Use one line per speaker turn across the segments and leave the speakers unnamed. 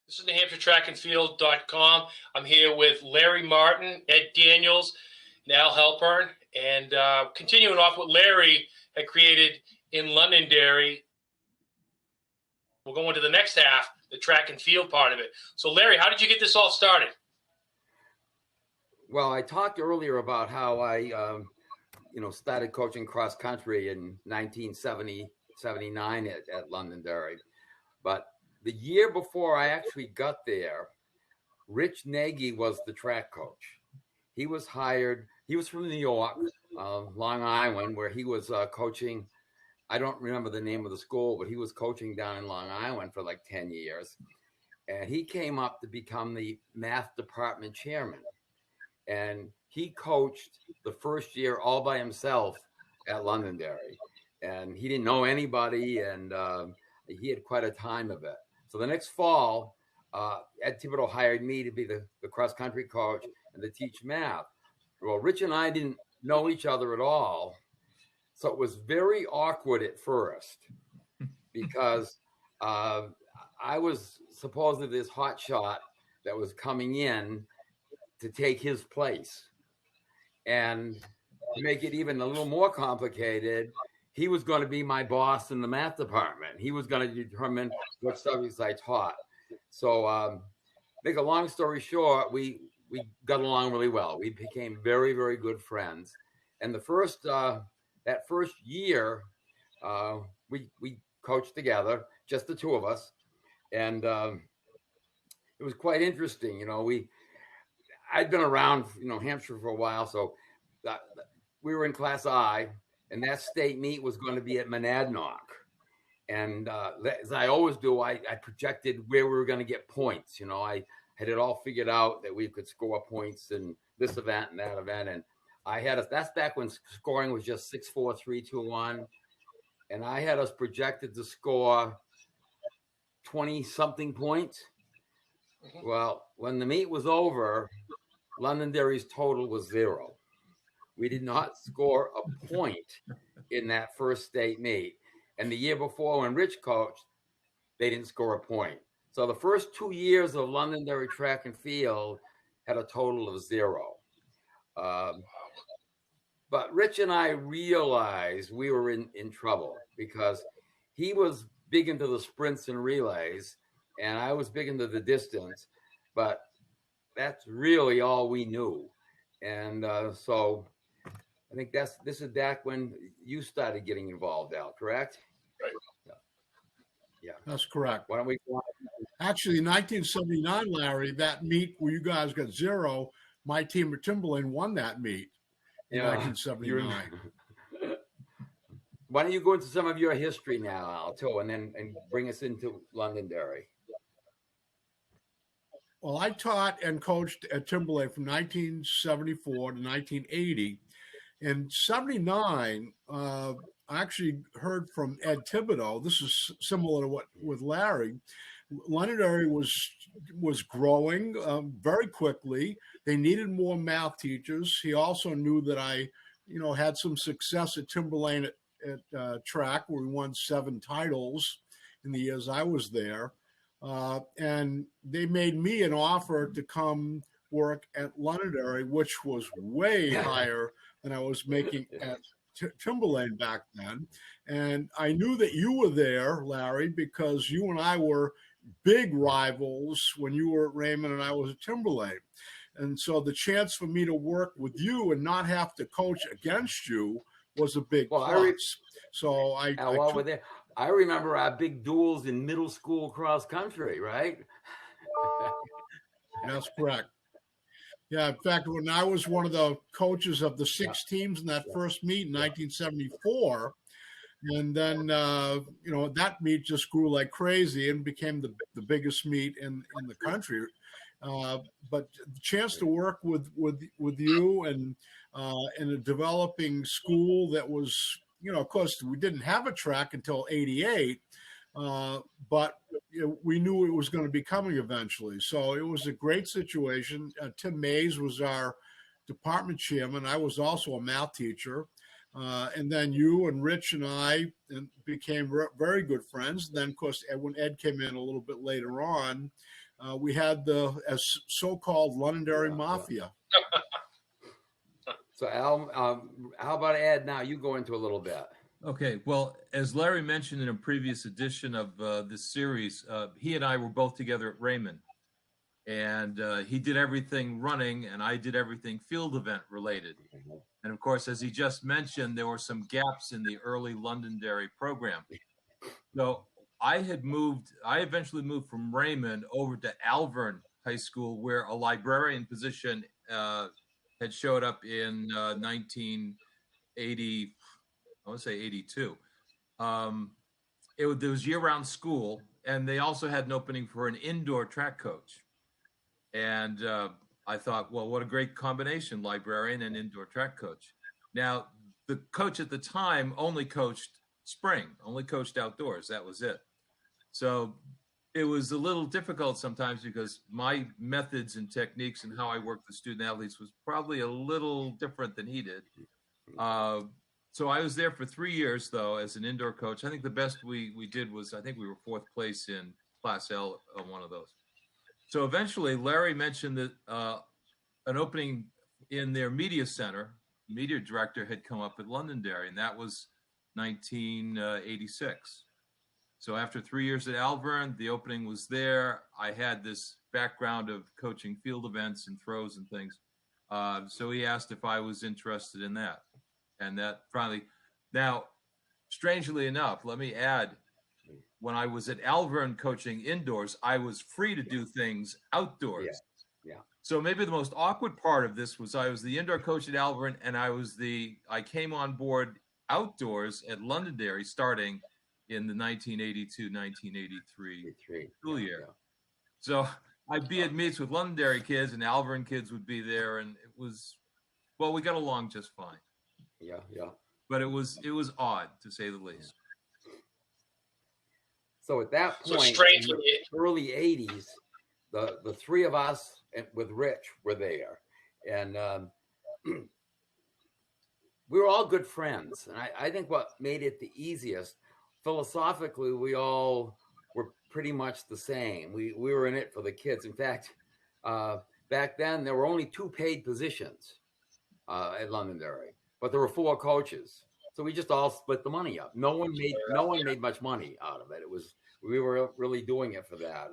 This is NewHampshireTrackandField.com. I'm here with Larry Martin, Ed Daniels, and Al Halpern. And continuing off what Larry had created in Londonderry, we'll go into the next half, the track and field part of it. So, Larry, how did you get this all started?
Well, I talked earlier about how I, started coaching cross country in 1979 at Londonderry. But the year before I actually got there, Rich Nagy was the track coach. He was hired. He was from New York, Long Island, where he was coaching. I don't remember the name of the school, but he was coaching down in Long Island for like 10 years. And he came up to become the math department chairman. And he coached the first year all by himself at Londonderry. And he didn't know anybody, and he had quite a time of it. So the next fall, Ed Thibodeau hired me to be the cross-country coach and to teach math. Well, Rich and I didn't know each other at all. So it was very awkward at first because I was supposedly this hot shot that was coming in to take his place. And to make it even a little more complicated, he was going to be my boss in the math department. He was going to determine what subjects I taught. So make a long story short, we got along really well. We became very, very good friends. And the first that first year, we coached together, just the two of us. And it was quite interesting. I'd been around, Hampshire for a while. So we were in Class I, and that state meet was going to be at Monadnock. And as I always do, I projected where we were going to get points. I had it all figured out that we could score points in this event and that event. And that's back when scoring was just 6-4, 3-2, 1. And I had us projected to score 20-something points. Well, when the meet was over, Londonderry's total was 0. We did not score a point in that first state meet. And the year before, when Rich coached, they didn't score a point. So the first 2 years of Londonderry track and field had a total of 0. But Rich and I realized we were in trouble because he was big into the sprints and relays, and I was big into the distance, but that's really all we knew. And so I think this is back when you started getting involved, Al, correct?
Right.
Yeah. That's correct.
Why don't we go on?
Actually, in 1979, Larry, that meet where you guys got 0, my team at Timberlane won that meet in 1979.
Why don't you go into some of your history now, Al, too, and bring us into Londonderry?
Well, I taught and coached at Timberlane from 1974 to 1980. In 79, I actually heard from Ed Thibodeau. This is similar to what with Larry. Londonderry was growing very quickly. They needed more math teachers. He also knew that I, had some success at Timberlane at track, where we won 7 titles in the years I was there. And they made me an offer to come work at Londonderry, which was way higher than I was making at Timberlane back then. And I knew that you were there, Larry, because you and I were big rivals when you were at Raymond and I was at Timberlane. And so the chance for me to work with you and not have to coach against you was a big plus.
I remember our big duels in middle school cross country, right?
That's correct. Yeah, in fact, when I was one of the coaches of the 6 teams in that first meet in 1974, and then that meet just grew like crazy and became the biggest meet in the country. But the chance to work with you and in a developing school that was, of course, we didn't have a track until '88, but we knew it was going to be coming eventually. So it was a great situation. Tim Mays was our department chairman. I was also a math teacher. And then you and Rich and I became very good friends. Then, of course, when Ed came in a little bit later on, we had the as so-called Londonderry Mafia.
So Al, how about Ed? Now you go into a little bit.
Okay, well, as Larry mentioned in a previous edition of this series, he and I were both together at Raymond, and he did everything running, and I did everything field event related. And of course, as he just mentioned, there were some gaps in the early Londonderry program. So I eventually moved from Raymond over to Halpern High School, where a librarian position had showed up in 1980. I want to say 82. It was year-round school, and they also had an opening for an indoor track coach. And I thought, well, what a great combination, librarian and indoor track coach. Now, the coach at the time only coached spring, only coached outdoors. That was it. So it was a little difficult sometimes because my methods and techniques and how I worked with student athletes was probably a little different than he did. So I was there for 3 years, though, as an indoor coach. I think the best we did was, I think we were 4th place in Class L on one of those. So eventually, Larry mentioned that an opening in their media center, media director, had come up at Londonderry, and that was 1986. So after 3 years at Halpern, the opening was there. I had this background of coaching field events and throws and things. So he asked if I was interested in that. And that finally, now, strangely enough, let me add, when I was at Halpern coaching indoors, I was free to do things outdoors.
Yeah.
So maybe the most awkward part of this was I was the indoor coach at Halpern, and I came on board outdoors at Londonderry starting in the 1982-1983 school year. Yeah. So I'd be at meets with Londonderry kids, and Halpern kids would be there, and it was, well, we got along just fine.
Yeah.
But it was odd, to say the least.
So at that point, in the early 80s, the three of us with Rich were there. And we were all good friends. And I think what made it the easiest, philosophically, we all were pretty much the same. We were in it for the kids. In fact, back then, there were only 2 paid positions at Londonderry. But there were 4 coaches, so we just all split the money up. No one made much money out of it. We were really doing it for that.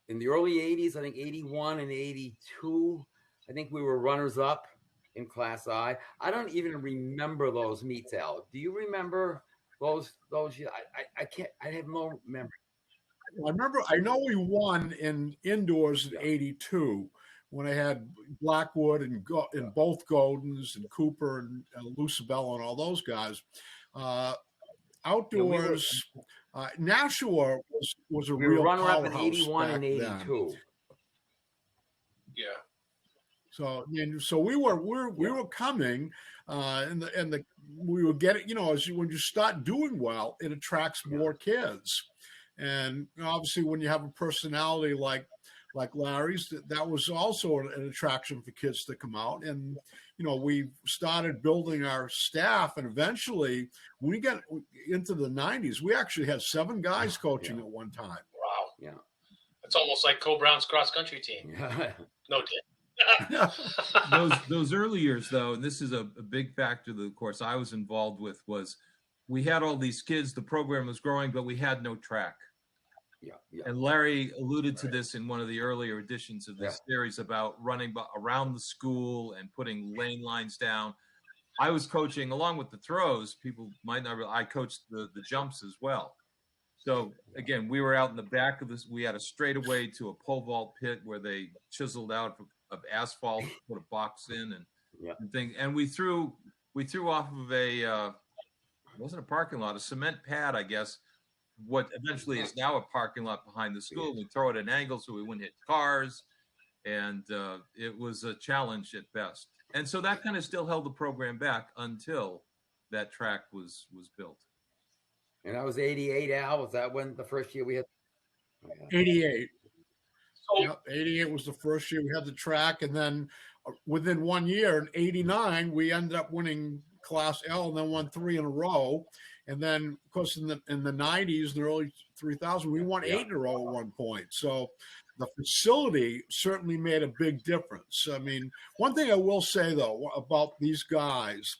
In the early 80s, I think 81 and 82, I think we were runners up in Class I. I don't even remember those meets, Al. Do you remember those? I can't. I have no memory.
I know we won in indoors in '82. When I had Blackwood and both Godens and Cooper and Lucibel and all those guys. Outdoors, Nashua was a real
runner-up in
powerhouse
81 and 82.
Then. Yeah. So we were coming, and we were getting, when you start doing well, it attracts more kids, and obviously when you have a personality like Larry's, that was also an attraction for kids to come out. And, we started building our staff, and eventually when we got into the 90s, we actually had 7 guys coaching at one time.
Wow.
Yeah.
It's almost like Co-Brown's cross-country team. No doubt.
Those early years, though, and this is a big factor that, of course, I was involved with, was we had all these kids, the program was growing, but we had no track.
Yeah.
And Larry alluded to this in one of the earlier editions of this series about running around the school and putting lane lines down. I was coaching, along with the throws, people might not realize, I coached the jumps as well. So, again, we were out in the back of this. We had a straightaway to a pole vault pit where they chiseled out of asphalt, put a box in and thing. And we threw off of it wasn't a parking lot, a cement pad, I guess, what eventually is now a parking lot behind the school. We throw it at an angle so we wouldn't hit cars, and it was a challenge at best. And so that kind of still held the program back until that track was built.
And that was 88, Al. Was that when the first year we had?
88. So, 88 was the first year we had the track, and then within 1 year, in '89, we ended up winning Class L and then won 3 in a row. And then, of course, in the 90s, the early 3000s, we won 8 in a row at one point. So the facility certainly made a big difference. I mean, one thing I will say, though, about these guys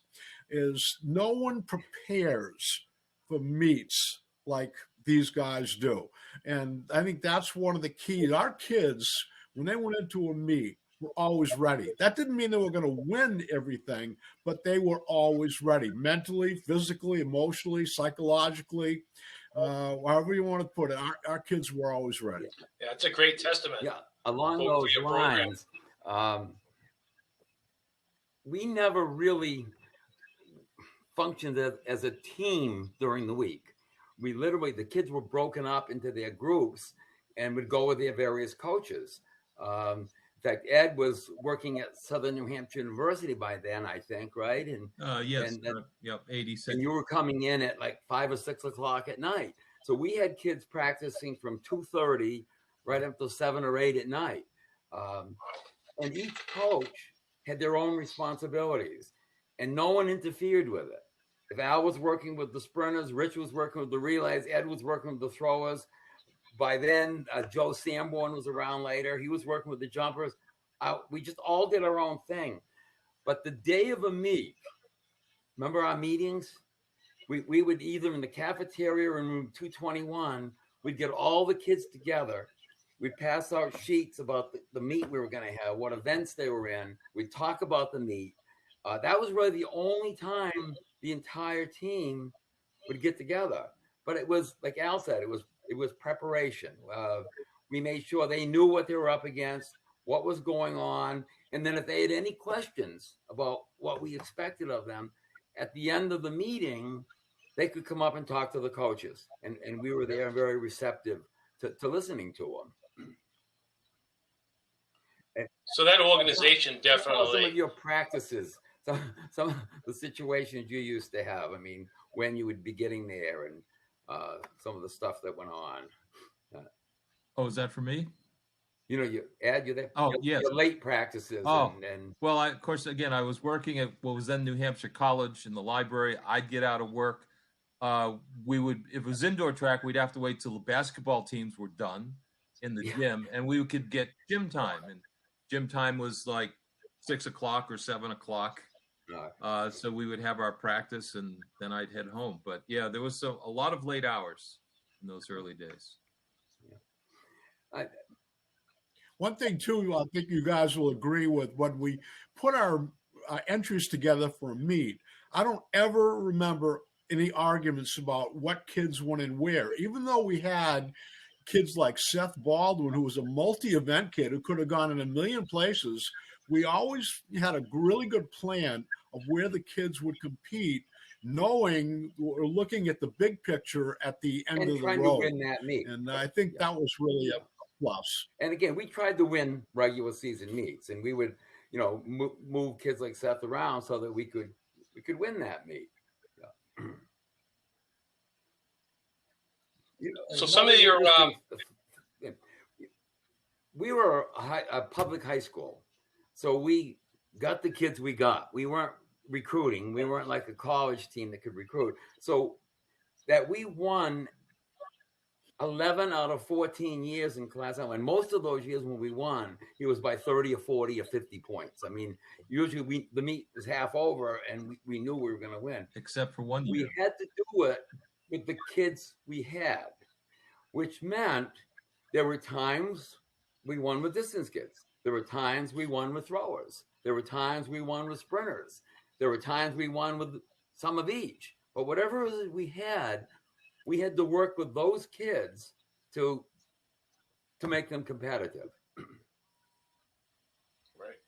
is no one prepares for meets like these guys do. And I think that's one of the keys. Our kids, when they went into a meet, were always ready. That didn't mean they were going to win everything, but they were always ready, mentally, physically, emotionally, psychologically, however you want to put it. Our kids were always ready.
Yeah, it's a great testament.
Yeah, along those lines, we never really functioned as a team during the week. We literally, the kids were broken up into their groups and would go with their various coaches. In fact, Ed was working at Southern New Hampshire University by then, I think, right? And
yes, yep, 86.
And you were coming in at like 5 or 6 o'clock at night. So we had kids practicing from 2:30 right up to 7 or 8 at night. And each coach had their own responsibilities, and no one interfered with it. If Al was working with the sprinters, Rich was working with the relays, Ed was working with the throwers. By then, Joe Sanborn was around later. He was working with the jumpers. We just all did our own thing. But the day of a meet, remember our meetings? We would either in the cafeteria or in room 221, we'd get all the kids together. We'd pass out sheets about the meet we were going to have, what events they were in. We'd talk about the meet. That was really the only time the entire team would get together. But it was, like Al said, it was preparation. We made sure they knew what they were up against, what was going on. And then if they had any questions about what we expected of them, at the end of the meeting, they could come up and talk to the coaches. And we were there and very receptive to listening to them.
So that organization definitely.
Some of your practices, some of the situations you used to have. I mean, when you would be getting there and some of the stuff that went on.
Oh, is that for me?
You know, you add your
yes.
your late practices. And
well, of course, again, I was working at what was then New Hampshire College in the library. I'd get out of work. We would, if it was indoor track, we'd have to wait till the basketball teams were done in the gym, and we could get gym time. And gym time was like 6 o'clock or 7 o'clock. So we would have our practice, and then I'd head home. But yeah, there was a lot of late hours in those early days.
One thing too, I think you guys will agree with, when we put our entries together for a meet, I don't ever remember any arguments about what kids went and where. Even though we had kids like Seth Baldwin, who was a multi-event kid who could have gone in a million places, we always had a really good plan of where the kids would compete, knowing or looking at the big picture at the end of the road.
And trying to win that meet.
And I think that was really a plus.
And again, we tried to win regular season meets, and we would, you know, move kids like Seth around so that we could win that meet. You know,
so some of your
we were a public high school, so we got the kids we got. We weren't recruiting. We weren't like a college team that could recruit. So that we won 11 out of 14 years in Class A. And most of those years when we won, it was by 30 or 40 or 50 points. I mean, usually the meet was half over and we knew we were going to win.
Except for one year.
We had to do it with the kids we had, which meant there were times we won with distance kids. There were times we won with throwers. There were times we won with sprinters. There were times we won with some of each. But whatever we had to work with those kids to make them competitive.
Right.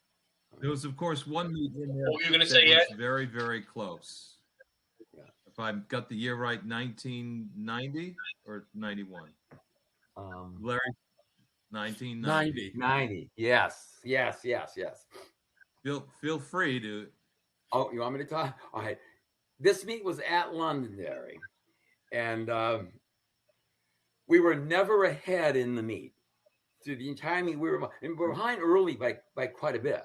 There was, of course, one meet in there
what were you going to say, Ed?
Very, very close.
Yeah.
If I got the year right, 1990 or 91? Larry, 1990.
90. Yes.
Feel free to.
Oh, you want me to talk? All right. This meet was at Londonderry. And we were never ahead in the meet. Through the entire meet, we were behind early by quite a bit.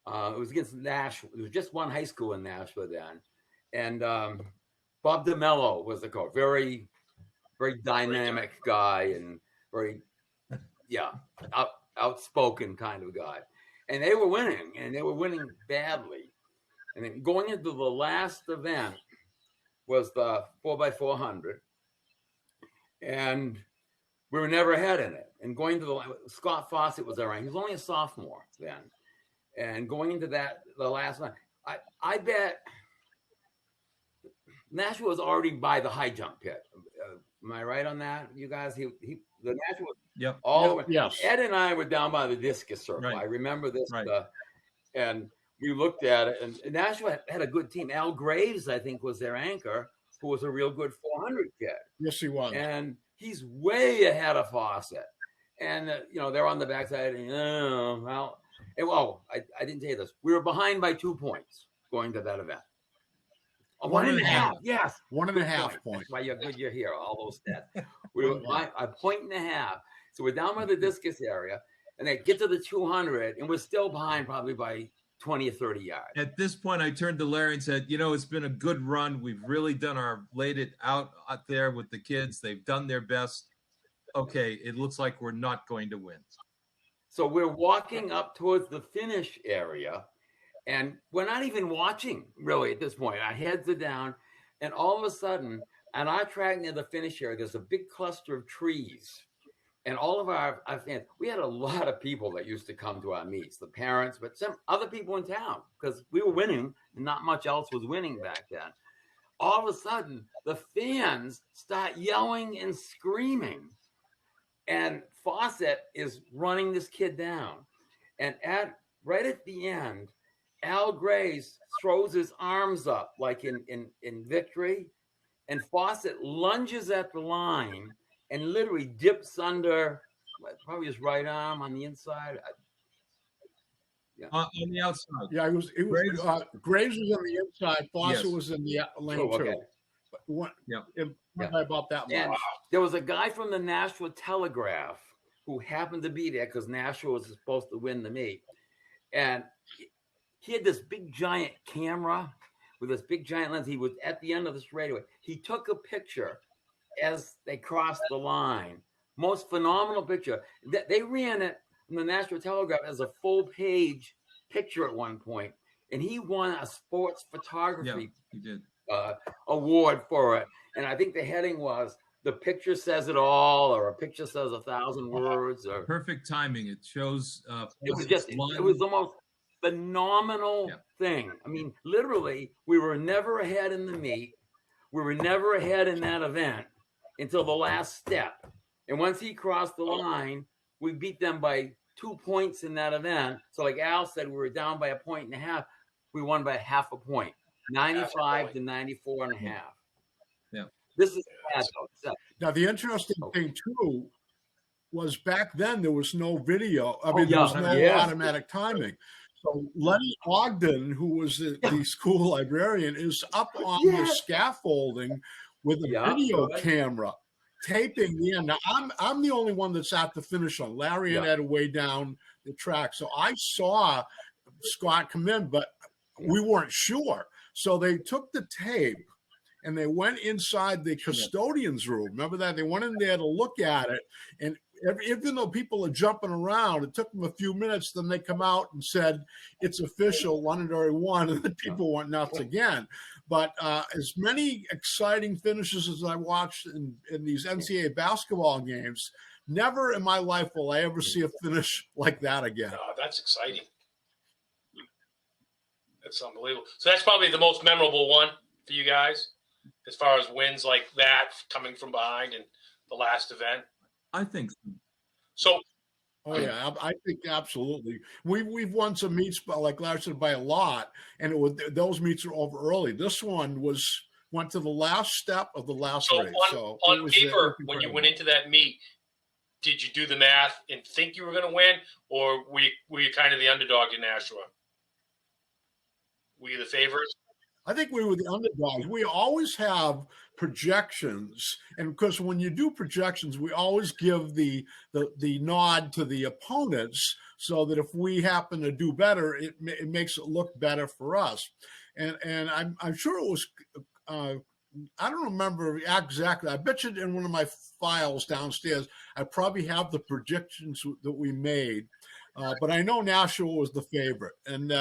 It was against Nashville. It was just one high school in Nashville then. And Bob DeMello was the coach. Very, very dynamic guy and very, outspoken kind of guy. And they were winning badly. And then going into the last event was the 4x400. And we were never ahead in it. And going to Scott Fawcett was our rank. He was only a sophomore then. And going into the last one, I bet Nashua was already by the high jump pit. Am I right on that, you guys? The Nashua was
yes.
Ed and I were down by the discus circle.
Right.
I remember this.
Right.
And we looked at it, and Nashua had a good team. Al Graves, I think, was their anchor, who was a real good 400 kid.
Yes, he was.
And he's way ahead of Fawcett. And, they're on the backside. And, I didn't tell you this. We were behind by 2 points going to that event. 1.5. Yes.
1.5 points.
That's why you're good. You're here. All those stats. We were a 1.5. So we're down by the discus area, and they get to the 200, and we're still behind probably by 20 or 30 yards.
At this point, I turned to Larry and said, it's been a good run. We've really laid it out there with the kids. They've done their best. Okay, it looks like we're not going to win.
So we're walking up towards the finish area, and we're not even watching really at this point. Our heads are down, and all of a sudden, on our track near the finish area, there's a big cluster of trees. And all of our fans, we had a lot of people that used to come to our meets, the parents, but some other people in town, because we were winning and not much else was winning back then. All of a sudden, the fans start yelling and screaming. And Fawcett is running this kid down. And right at the end, Al Grace throws his arms up like in victory. And Fawcett lunges at the line and literally dips under probably his right arm on the inside.
On the outside.
Yeah, it was Graves was on the inside. Fawcett was in the lane
okay.
too. About that much.
And there was a guy from the Nashua Telegraph who happened to be there because Nashua was supposed to win the meet. And he had this big giant camera with this big giant lens. He was at the end of the straightaway. He took a picture as they crossed the line. Most phenomenal picture. They ran it in the Nashua Telegraph as a full page picture at one point, and he won a sports photography award for it. And I think the heading was "The Picture Says It All," or "A Picture Says 1,000 Words." Or
perfect timing. It shows.
It was the most phenomenal thing. I mean, literally, we were never ahead in the meet. We were never ahead in that event until the last step. And once he crossed the line, we beat them by 2 points in that event. So like Al said, we were down by 1.5 points. We won by half a point, 95 to 94.5.
Yeah.
This is bad, though.
Now, the interesting thing, too, was back then there was no video. I mean, there was no automatic timing. So Lenny Ogden, who was the school librarian, is up on the scaffolding with a video camera taping the end. Now, I'm the only one that's at the finish line. Larry and Ed are way down the track. So I saw Scott come in, but we weren't sure. So they took the tape and they went inside the custodian's room. Remember that? They went in there to look at it. And even though people are jumping around, it took them a few minutes. Then they come out and said, "It's official, Londonderry won," and the people went nuts again. But as many exciting finishes as I watched in these NCAA basketball games, never in my life will I ever see a finish like that again.
Oh, that's exciting. That's unbelievable. So that's probably the most memorable one for you guys, as far as wins like that coming from behind in the last event.
I think
so.
Oh yeah, I think absolutely. We've won some meets, like Larry said, by a lot, and those meets are over early. This one went to the last step of the last race. So
on paper, when you went into that meet, did you do the math and think you were going to win, or were you kind of the underdog in Nashua? Were you the favorites?
I think we were the underdogs. We always have projections, and because when you do projections, we always give the nod to the opponents, so that if we happen to do better, it makes it look better for us. And I'm sure it was I don't remember exactly. I bet you in one of my files downstairs, I probably have the predictions that we made. But I know Nashua was the favorite. And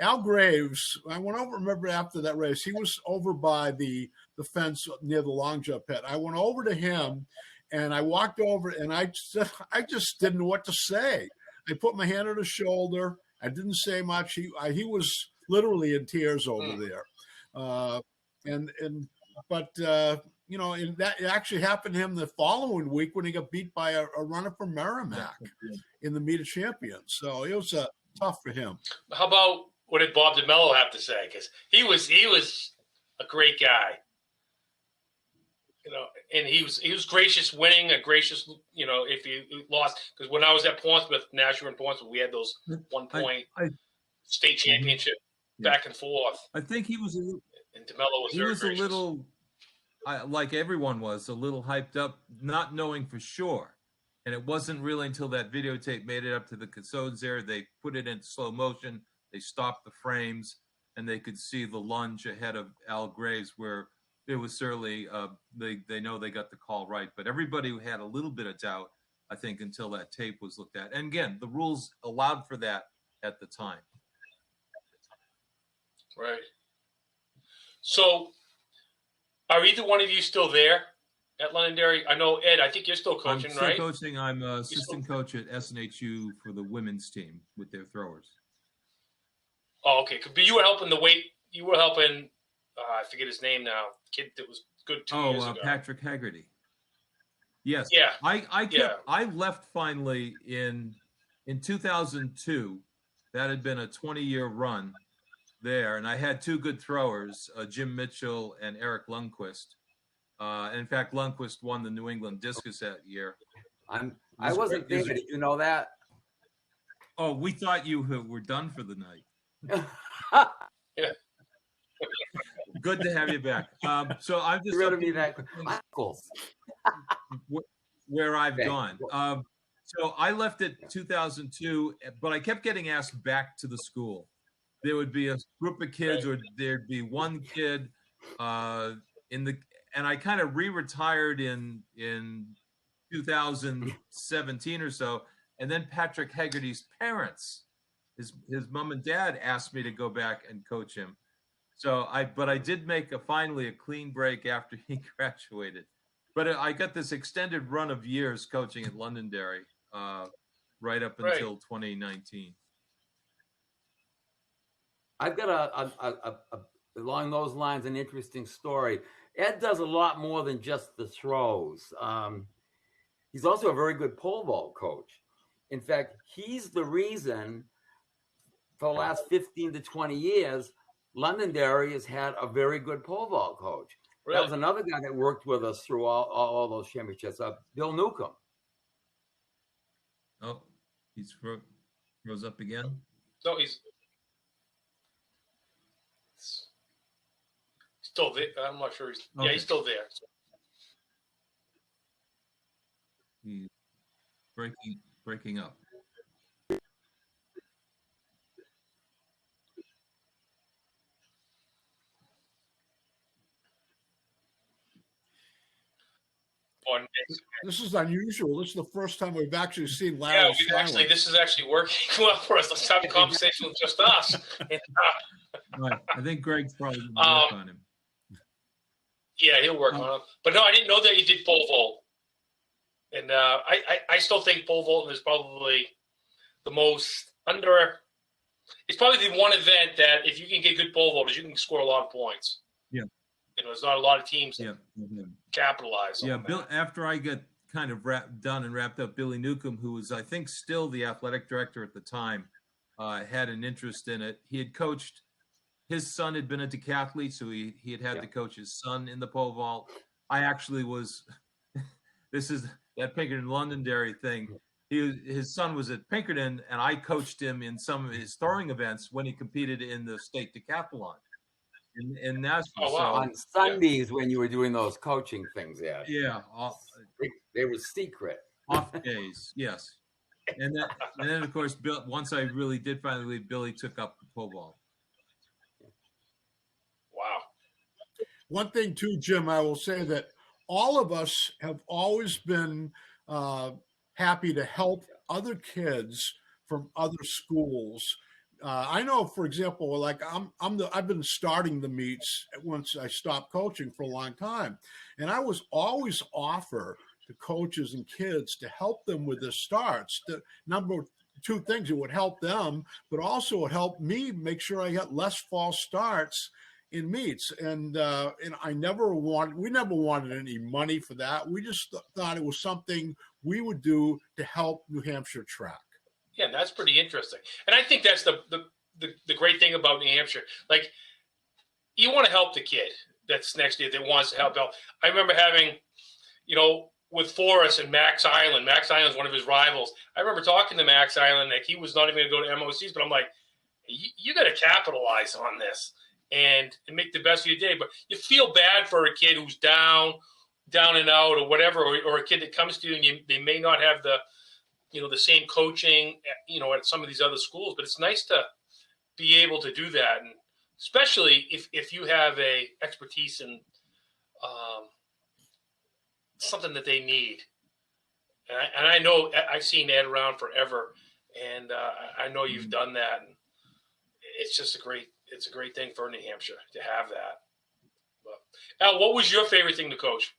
Al Graves, I went over, remember after that race, he was over by the fence near the long jump pit. I went over to him and I walked over and I just didn't know what to say. I put my hand on his shoulder. I didn't say much. He was literally in tears over there. But you know, and that actually happened to him the following week when he got beat by a runner from Merrimack in the Meet of Champions. So it was tough for him.
How about what did Bob DeMello have to say? Because he was a great guy, you know, and he was gracious winning, a gracious, you know, if you lost. Because when I was at Portsmouth, Nashua and Portsmouth, we had those 1 point state championship back and forth.
I think he was.
And DeMello was.
He was gracious. A little, like everyone was, a little hyped up, not knowing for sure. And it wasn't really until that videotape made it up to the Cassodes there. They put it in slow motion. They stopped the frames, and they could see the lunge ahead of Al Graves, where it was certainly they know they got the call right. But everybody had a little bit of doubt, I think, until that tape was looked at. And again, the rules allowed for that at the time.
Right. So, are either one of you still there at Londonderry? I know, Ed, I think you're still coaching, right?
I'm still coaching. I'm assistant coach at SNHU for the women's team with their throwers.
Oh, okay. But you were helping you were helping, I forget his name now, kid that was good 2 years ago.
Patrick Haggerty. Yes.
Yeah.
I left finally in 2002. That had been a 20-year run there, and I had two good throwers, Jim Mitchell and Eric Lundquist. And in fact, Lundquist won the New England Discus that year.
I wasn't there. Did you know that?
Oh, we thought you were done for the night.
Yeah.
Good to have you back. So I'm just where I've gone. So I left it 2002, but I kept getting asked back to the school. There would be a group of kids, or there'd be one kid and I kind of re-retired in 2017 or so, and then Patrick Haggerty's parents, his mom and dad, asked me to go back and coach him. So I did make finally a clean break after he graduated. But I got this extended run of years coaching at Londonderry, right up until 2019.
I've got a along those lines an interesting story. Ed does a lot more than just the throws. He's also a very good pole vault coach. In fact, he's the reason for the last 15 to 20 years, Londonderry has had a very good pole vault coach. Really? That was another guy that worked with us through all those championships, Bill Newcomb.
Oh, he's rose up again?
No, he's still there. I'm not sure. Yeah, he's still there.
He's breaking up.
This is unusual. This is the first time we've actually seen Larry.
Yeah, this is actually working well for us. Let's have a conversation with just us.
Right. I think Greg's probably going to work on him.
Yeah, he'll work on him. But no, I didn't know that he did pole vault. And I still think pole vault is probably the most it's probably the one event that if you can get good pole vaulters, you can score a lot of points.
Yeah.
You know, there's not a lot of teams that capitalize on
Bill, after I got kind of wrapped up, Billy Newcomb, who was, I think, still the athletic director at the time, had an interest in it. He had coached, his son had been a decathlete, so he had to coach his son in the pole vault. I actually was, this is that Pinkerton Londonderry thing. His son was at Pinkerton, and I coached him in some of his throwing events when he competed in the state decathlon. In Nashville.
Oh, wow. On Sundays when you were doing those coaching things,
yeah,
they were secret.
Off days, yes. And then of course, Bill. Once I really did finally leave, Billy took up the pole vault.
Wow.
One thing too, Jim, I will say that all of us have always been happy to help other kids from other schools. I know, for example, like I've been starting the meets once I stopped coaching for a long time, and I was always offer to coaches and kids to help them with their starts. The number two things, it would help them, but also it helped me make sure I got less false starts in meets. And we never wanted any money for that. We just thought it was something we would do to help New Hampshire track.
Yeah, that's pretty interesting. And I think that's the great thing about New Hampshire. Like, you want to help the kid that's next to you that wants to help out. I remember having, with Forrest and Max Island. Max Island's one of his rivals. I remember talking to Max Island, like he was not even going to go to MOCs, but I'm like, you got to capitalize on this and make the best of your day. But you feel bad for a kid who's down and out or whatever, or a kid that comes to you and they may not have the same coaching, at some of these other schools, but it's nice to be able to do that. And especially if you have a expertise in something that they need. And I know I've seen Ed around forever, and I know you've done that. And it's just a great thing for New Hampshire to have that. But Al, what was your favorite thing to coach?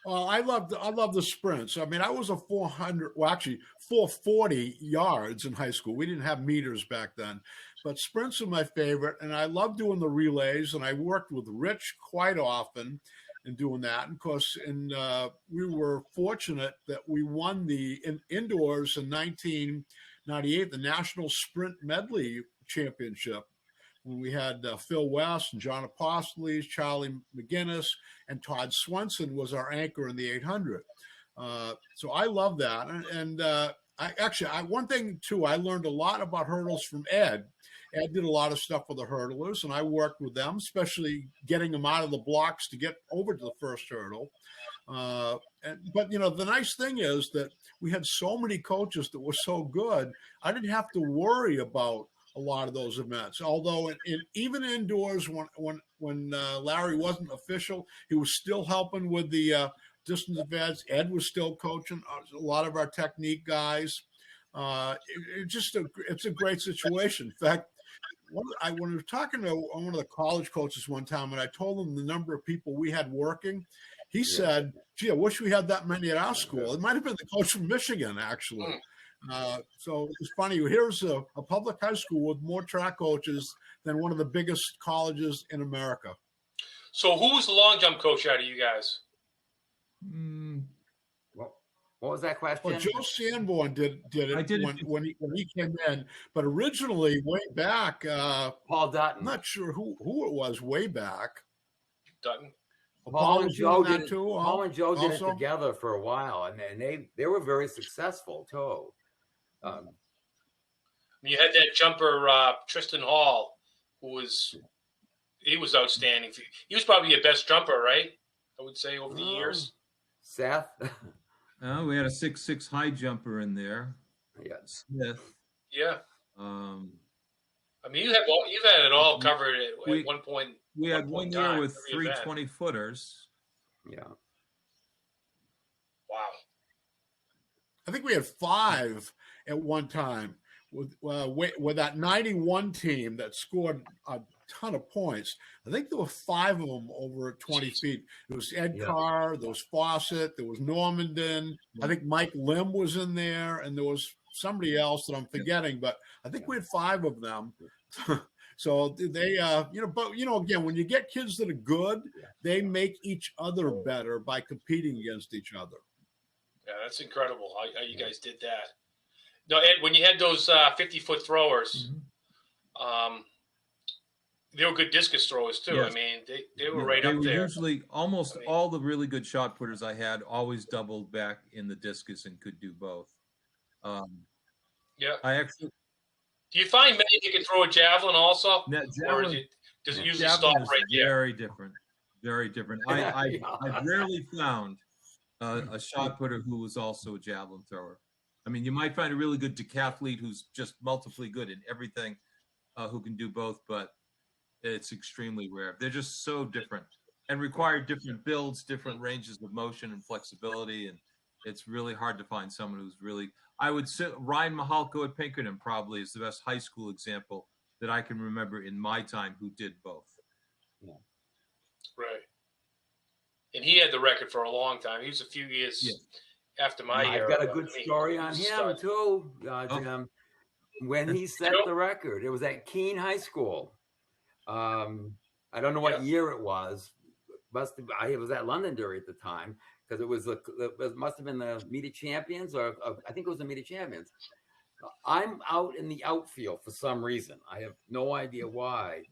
Well, I love the sprints. I mean, I was a 440 yards in high school. We didn't have meters back then, but sprints are my favorite. And I love doing the relays, and I worked with Rich quite often in doing that. And of course, we were fortunate that we won the indoors in 1998, the National Sprint Medley Championship, when we had Phil West and John Apostles, Charlie McGinnis, and Todd Swenson was our anchor in the 800. So I love that. And one thing too, I learned a lot about hurdles from Ed. Ed did a lot of stuff with the hurdlers, and I worked with them, especially getting them out of the blocks to get over to the first hurdle. But the nice thing is that we had so many coaches that were so good, I didn't have to worry about a lot of those events. Although even indoors, when Larry wasn't official, he was still helping with the distance events. Ed was still coaching a lot of our technique guys. It's a great situation. In fact, when I was talking to one of the college coaches one time, and I told him the number of people we had working, he said, "Gee, I wish we had that many at our school." It might have been the coach from Michigan, actually. So it's funny. Here's a public high school with more track coaches than one of the biggest colleges in America.
So who was the long jump coach out of you guys?
What was that question?
Well, Joe Sanborn did it when he came in, but originally way back,
Paul Dutton.
I'm not sure who it was way back.
Dutton.
Paul and Joe did it together for a while, and they were very successful too.
You had that jumper, Tristan Hall, he was outstanding. He was probably your best jumper, right? I would say over the years.
Seth.
We had a 6'6" high jumper in there.
Yes.
Smith.
Yeah.
I
mean, you've had it all covered at one point.
We had one year with 3 20-footers.
Yeah.
Wow.
I think we had 5 at one time with that 91 team that scored a ton of points. I think there were 5 of them over 20 feet. There was Ed Carr, there was Fawcett, there was Normandin. I think Mike Lim was in there, and there was somebody else that I'm forgetting, but I think we had 5 of them. So they, again, when you get kids that are good, they make each other better by competing against each other.
Yeah, that's incredible how you guys did that. No, Ed, when you had those 50-foot throwers, they were good discus throwers too.
Yes.
I mean, they were right up there.
Usually, almost all the really good shot putters I had always doubled back in the discus and could do both.
Yeah.
I actually.
Do you find many you can throw a javelin also?
Javelin,
does it usually stop right there?
Very different. Very different. I've rarely found a shot putter who was also a javelin thrower. I mean, you might find a really good decathlete who's just multiply good in everything, who can do both, but It's extremely rare. They're just so different and require different builds, different ranges of motion and flexibility. And it's really hard to find someone who's really, I would say Ryan Mihalko at Pinkerton probably is the best high school example that I can remember in my time who did both.
Yeah.
Right. And he had the record for a long time. He was a few years after my year.
I've got a good story on him too. When he set the record, it was at Keene High School. I don't know what year it was. It was at Londonderry at the time because it must have been the Media Champions, or I think it was the Media Champions. I'm out in the outfield for some reason. I have no idea why,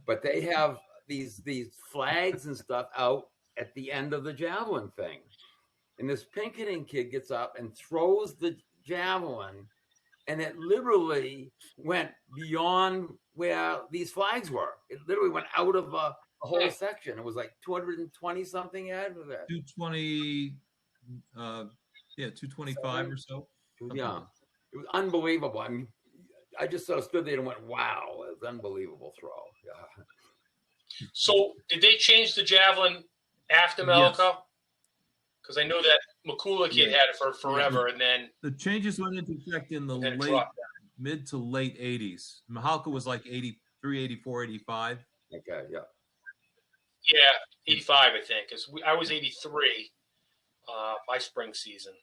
but they have these flags and stuff out at the end of the javelin thing, and this Pinkerton kid gets up and throws the javelin, and it literally went beyond where these flags were. It literally went out of a whole section. It was like 220 something, Ed?
220, 225 or so.
Yeah. It was unbelievable. I mean, I just sort of stood there and went, wow, it was an unbelievable throw. Yeah.
So did they change the javelin after Mihalko? Because I know that McCulloch kid had it for forever, and then
the changes went into effect in the mid to late 80s. Mihalko was like 83, 84, 85.
Okay, yeah.
Yeah, 85, I think. Because I was 83 my spring season.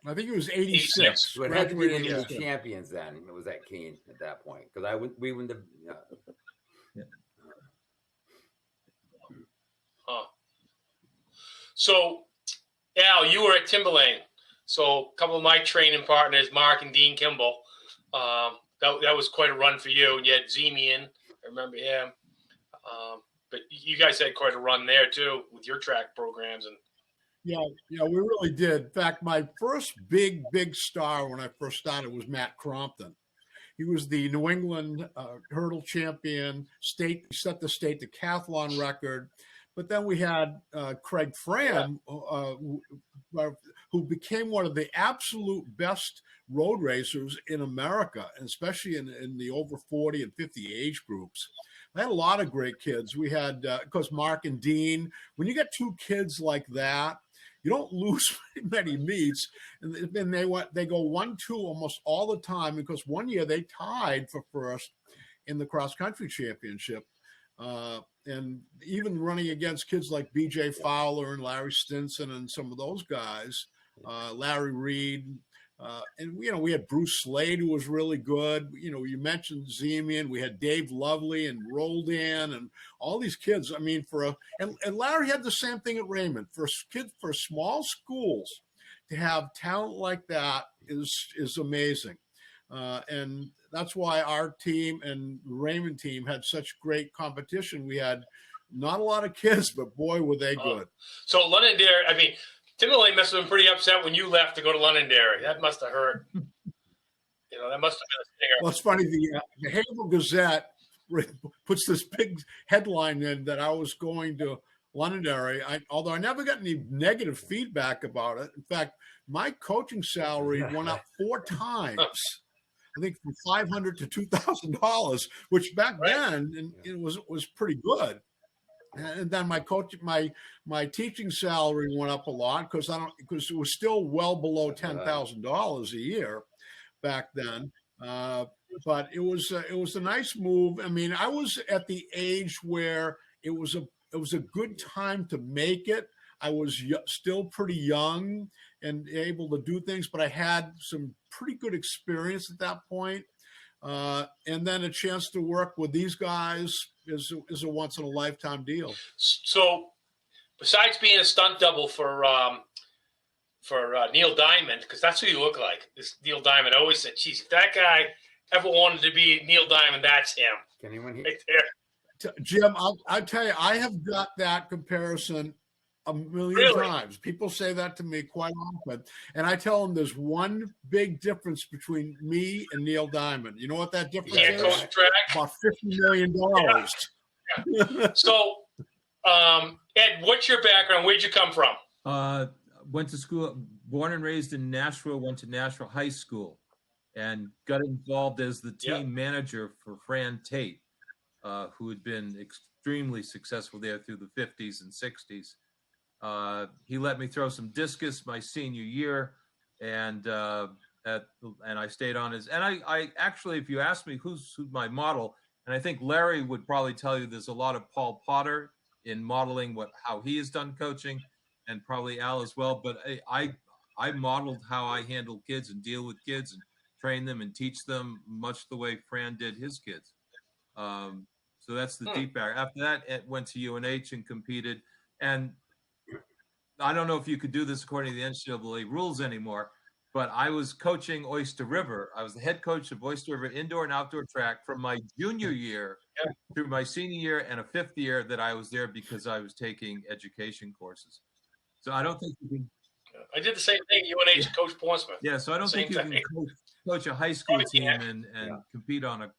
I think it was 86.
So it had to be the Media Champions then. It was at Keene at that point. Because we went to...
So, Al, you were at Timberlane. So a couple of my training partners, Mark and Dean Kimball, that was quite a run for you. And you had Zemian, I remember him. But you guys had quite a run there too with your track programs. And
yeah, we really did. In fact, my first big star when I first started was Matt Crompton. He was the New England hurdle champion, set the state decathlon record. But then we had Craig Fran, who became one of the absolute best road racers in America, and especially in the over 40 and 50 age groups. I had a lot of great kids. We had, of course, Mark and Dean. When you get two kids like that, you don't lose many meets. And they go 1-2 almost all the time, because one year they tied for first in the cross country championship. And even running against kids like B.J. Fowler and Larry Stinson and some of those guys, Larry Reed. And, we had Bruce Slade, who was really good. You mentioned Zemian. We had Dave Lovely and Roldan and all these kids. I mean, and Larry had the same thing at Raymond. For small schools to have talent like that is amazing. And that's why our team and Raymond team had such great competition. We had not a lot of kids, but boy, were they good.
So Londonderry, I mean, Timberlane must have been pretty upset when you left to go to Londonderry. That must have hurt. That must have been a stinger.
Well, it's funny. The Havel Gazette puts this big headline in that I was going to Londonderry. Although I never got any negative feedback about it. In fact, my coaching salary went up 4 times. I think from $500 to $2,000, which back then it was pretty good. And then my teaching salary went up a lot because it was still well below $10,000 a year back then. But it was a nice move. I mean, I was at the age where it was a good time to make it. I was still pretty young and able to do things, but I had some pretty good experience at that point. And then a chance to work with these guys is a once in a lifetime deal.
So besides being a stunt double for Neil Diamond, because that's who you look like, this Neil Diamond, I always said, geez, if that guy ever wanted to be Neil Diamond, that's him.
Can anyone hear?
Right there.
Jim, I'll tell you, I have got that comparison a million times. People say that to me quite often. And I tell them there's one big difference between me and Neil Diamond. You know what that difference is?
Coach track.
About $50 million.
Yeah. So, Ed, what's your background? Where'd you come from?
Went to school, born and raised in Nashville, went to Nashville High School, and got involved as the team manager for Fran Tate. who had been extremely successful there through the 50s and 60s. He let me throw some discus my senior year, and I stayed on his. And I actually, if you ask me who's my model, and I think Larry would probably tell you there's a lot of Paul Potter in modeling how he has done coaching, and probably Al as well. But I modeled how I handle kids and deal with kids and train them and teach them much the way Fran did his kids. So that's the deep barrier. After that, it went to UNH and competed. And I don't know if you could do this according to the NCAA rules anymore, but I was coaching Oyster River. I was the head coach of Oyster River indoor and outdoor track from my junior year through my senior year and a fifth year that I was there because I was taking education courses. So I don't think you can.
I did the same thing. UNH Coach Portsmouth.
Yeah, so I don't think you can coach a high school team and compete on an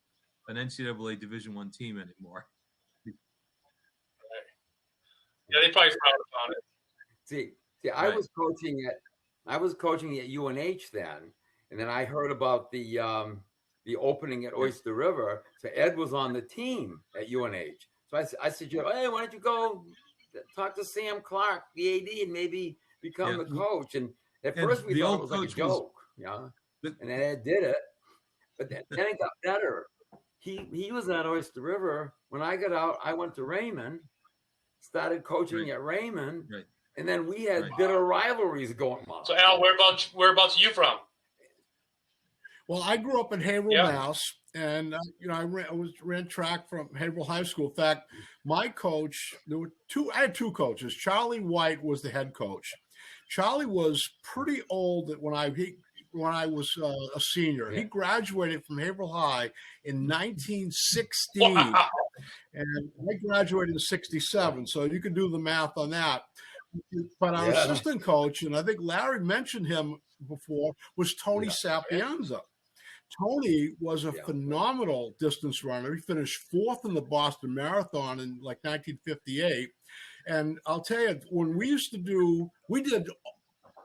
NCAA Division I team anymore.
Yeah, they probably frown upon it.
See, I was coaching at UNH then, and then I heard about the opening at Oyster River. So Ed was on the team at UNH. So I said, hey, why don't you go talk to Sam Clark, the AD, and maybe become the coach? And at first we thought it was like a joke, and then Ed did it. But then it got better. He was at Oyster River. When I got out, I went to Raymond, started coaching at Raymond. Right. And then we had bitter rivalries going on.
So, Al, whereabouts are you from?
Well, I grew up in Haverhill, Mass, and I ran track from Haverhill High School. In fact, my coach, I had two coaches. Charlie White was the head coach. Charlie was pretty old when I was a senior. He graduated from Haverhill High in 1916, and I graduated in 67. So you can do the math on that. But our assistant coach, and I think Larry mentioned him before, was Tony Sapianza. Tony was a phenomenal distance runner. He finished fourth in the Boston Marathon in like 1958. And I'll tell you, when we did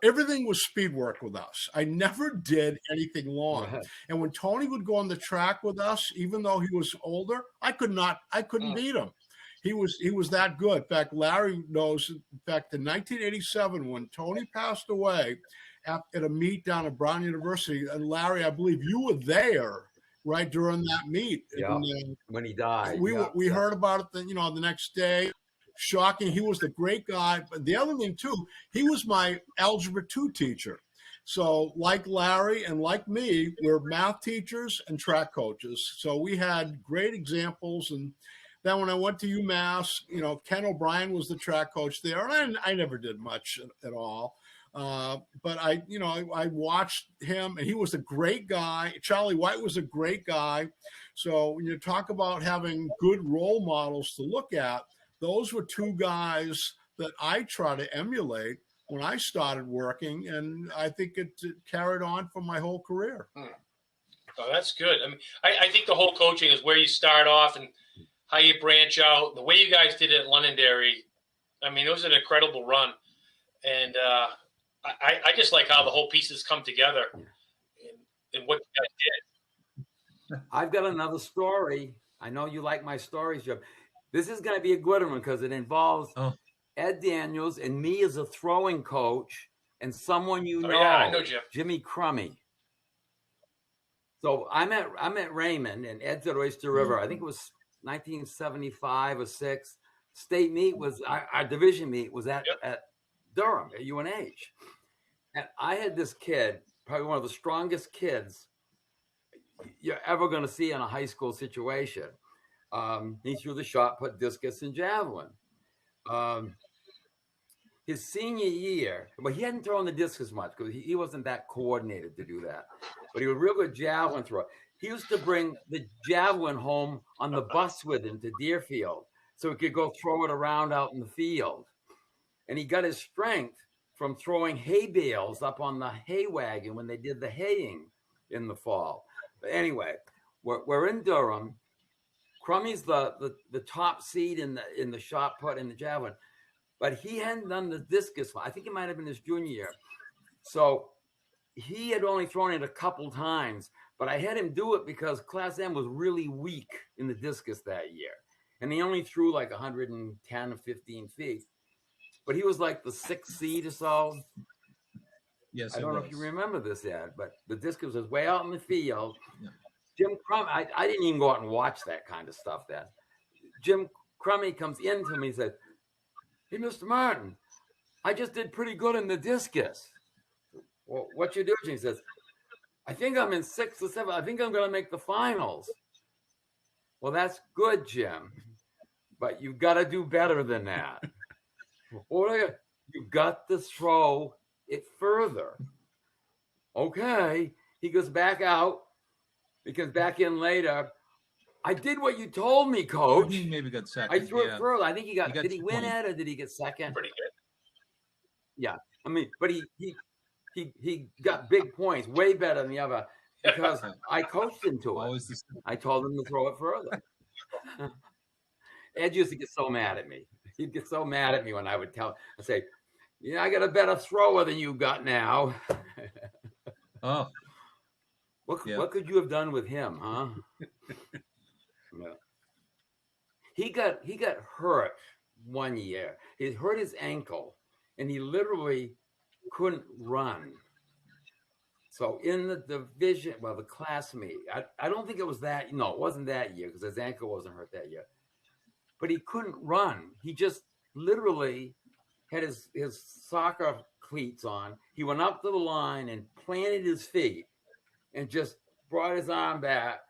everything was speed work with us. I never did anything long. And when Tony would go on the track with us, even though he was older, I couldn't beat him. He was that good. In fact, Larry knows, in fact, in 1987, when Tony passed away at a meet down at Brown University, and Larry, I believe you were there right during that meet.
Yeah, when he died.
We heard about it the next day. Shocking. He was the great guy. But the other thing, too, he was my Algebra 2 teacher. So like Larry and like me, we're math teachers and track coaches. So we had great examples. And then when I went to UMass, Ken O'Brien was the track coach there, and I never did much at all. But I watched him, and he was a great guy. Charlie White was a great guy. So when you talk about having good role models to look at, those were two guys that I try to emulate when I started working, and I think it carried on for my whole career.
Oh, that's good. I mean, I think the whole coaching is where you start off and how you branch out. The way you guys did it at Londonderry, I mean, it was an incredible run. And I just like how the whole pieces come together and what you guys did.
I've got another story. I know you like my stories, Jeff. This is going to be a good one because it involves Ed Daniels and me as a throwing coach and someone
I know Jeff.
Jimmy Crummy. So I'm at Raymond and Ed's at Oyster River. I think it was 1975 or 6. State meet was our division meet was at Durham at UNH, and I had this kid, probably one of the strongest kids you're ever going to see in a high school situation. He threw the shot put, discus, and javelin. His senior year, but he hadn't thrown the discus much because he wasn't that coordinated to do that. But he was a real good javelin thrower. He used to bring the javelin home on the bus with him to Deerfield so he could go throw it around out in the field. And he got his strength from throwing hay bales up on the hay wagon when they did the haying in the fall. But anyway, we're in Durham. Crummy's the top seed in the shot put in the javelin, but he hadn't done the discus. I think it might have been his junior year. So he had only thrown it a couple times, But I had him do it because Class M was really weak in the discus that year. And he only threw like 110 or 15 feet. But he was like the 6th seed or so.
Yes,
I don't know if you remember this, Ed, but the discus was way out in the field.
Yeah.
Jim Crum, I didn't even go out and watch that kind of stuff then. Jim Crummy comes in to me and says, "Hey, Mr. Martin, I just did pretty good in the discus." "Well, what you doing?" He says, "I think I'm in 6th or 7th. I think I'm going to make the finals." "Well, that's good, Jim, but you got to do better than that." "Or you got to throw it further." Okay. He goes back out. He comes back in later. "I did what you told me, Coach.
He maybe got second.
I threw it further." I think he got did he win
20.
it or did he get second?
Pretty good.
Yeah. I mean, but he got big points, way better than the other, because I coached him to it. I told him to throw it further. Ed used to get so mad at me. He'd get so mad at me when I would I'd say, "Yeah, I got a better thrower than you got now."
Oh.
What could you have done with him, huh? Yeah. He got hurt one year. He hurt his ankle, and he literally couldn't run. So in the division, the class meet, I don't think it was that. No, it wasn't that year because his ankle wasn't hurt that year. But he couldn't run. He just literally had his soccer cleats on. He went up to the line and planted his feet and just brought his arm back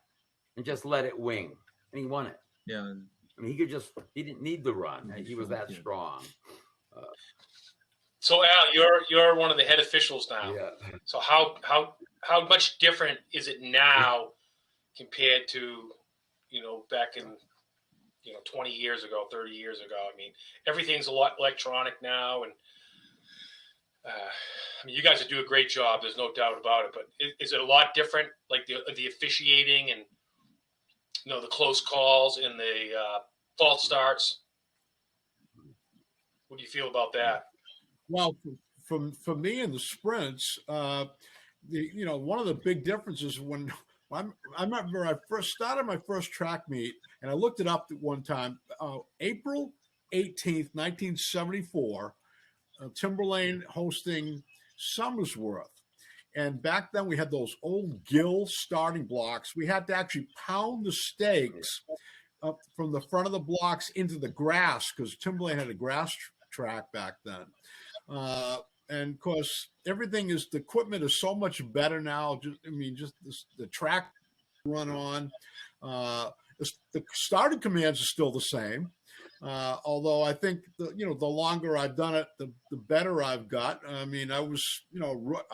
and just let it wing. And he won it.
Yeah.
I mean, he didn't need to run. He was that strong.
So Al, you're one of the head officials now.
Yeah.
So how much different is it now compared to, back in, 20 years ago, 30 years ago? I mean, everything's a lot electronic now, and you guys do a great job. There's no doubt about it. But is it a lot different, like the officiating and the close calls and the false starts? What do you feel about that?
Well, for me in the sprints, one of the big differences when I remember I first started my first track meet, and I looked it up at one time, April 18th, 1974, Timberlane hosting Somersworth. And back then we had those old gill starting blocks. We had to actually pound the stakes up from the front of the blocks into the grass because Timberlane had a grass track back then. And of course, the equipment is so much better now. Just the track run on. The starting commands are still the same. Although I think the longer I've done it, the better I've got. I mean, I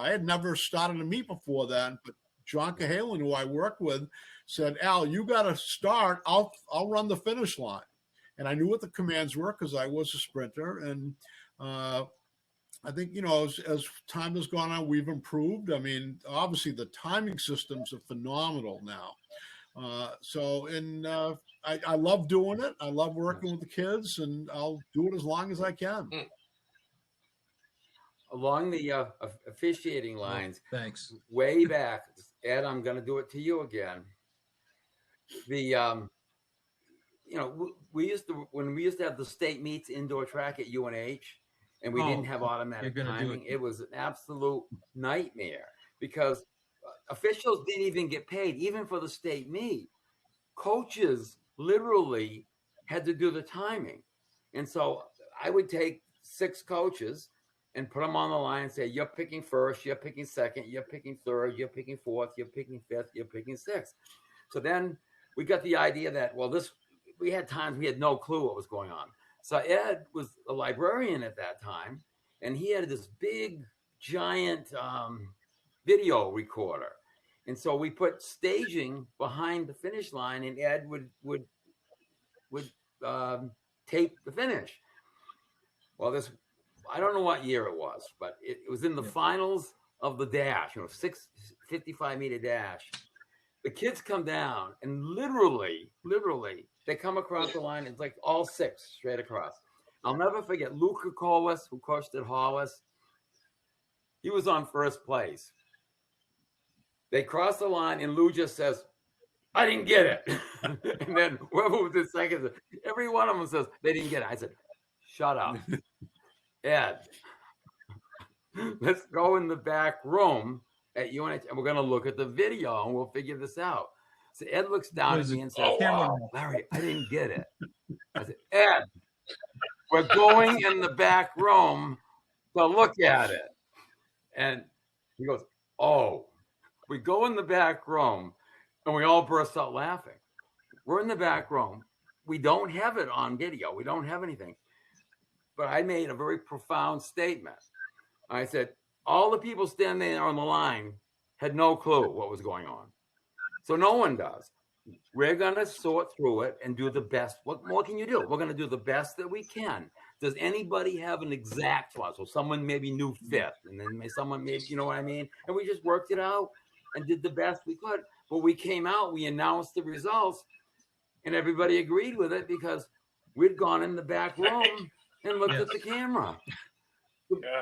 had never started a meet before then, but John Cahalan, who I work with, said, "Al, you got to start. I'll run the finish line." And I knew what the commands were because I was a sprinter. And I think, as time has gone on, we've improved. I mean, obviously the timing systems are phenomenal now. I love doing it. I love working with the kids, and I'll do it as long as I can.
Along the officiating lines,
thanks.
Way back, Ed, I'm going to do it to you again. When we used to have the state meets indoor track at UNH, and we didn't have automatic timing. It was an absolute nightmare because officials didn't even get paid, even for the state meet. Coaches literally had to do the timing. And so I would take 6 coaches and put them on the line and say, "You're picking first, you're picking second, you're picking third, you're picking fourth, you're picking fifth, you're picking sixth." So then we got the idea that, we had times we had no clue what was going on. So Ed was a librarian at that time, and he had this big, giant video recorder. And so we put staging behind the finish line, and Ed would tape the finish. Well, I don't know what year it was, but it was in the finals of the dash, 55-meter dash. The kids come down, and literally, they come across the line. It's like all 6 straight across. I'll never forget Luca Colwis, who coached at Hollis. He was on first place. They cross the line, and Lou just says, I didn't get it. And then whoever was in second, every one of them says, they didn't get it. I said, shut up. Ed, let's go in the back room at UNH, and we're going to look at the video, and we'll figure this out. So Ed looks down at me and says, Larry, I didn't get it. I said, Ed, we're going in the back room to look at it. And he goes, oh. We go in the back room, and we all burst out laughing. We're in the back room. We don't have it on video. We don't have anything. But I made a very profound statement. I said, all the people standing there on the line had no clue what was going on. So no one does. We're going to sort through it and do the best. What more can you do? We're going to do the best that we can. Does anybody have an exact one? So someone maybe knew fifth, and then someone maybe, you know what I mean? And we just worked it out and did the best we could. But we came out, we announced the results, and everybody agreed with it because we'd gone in the back room and looked at the camera.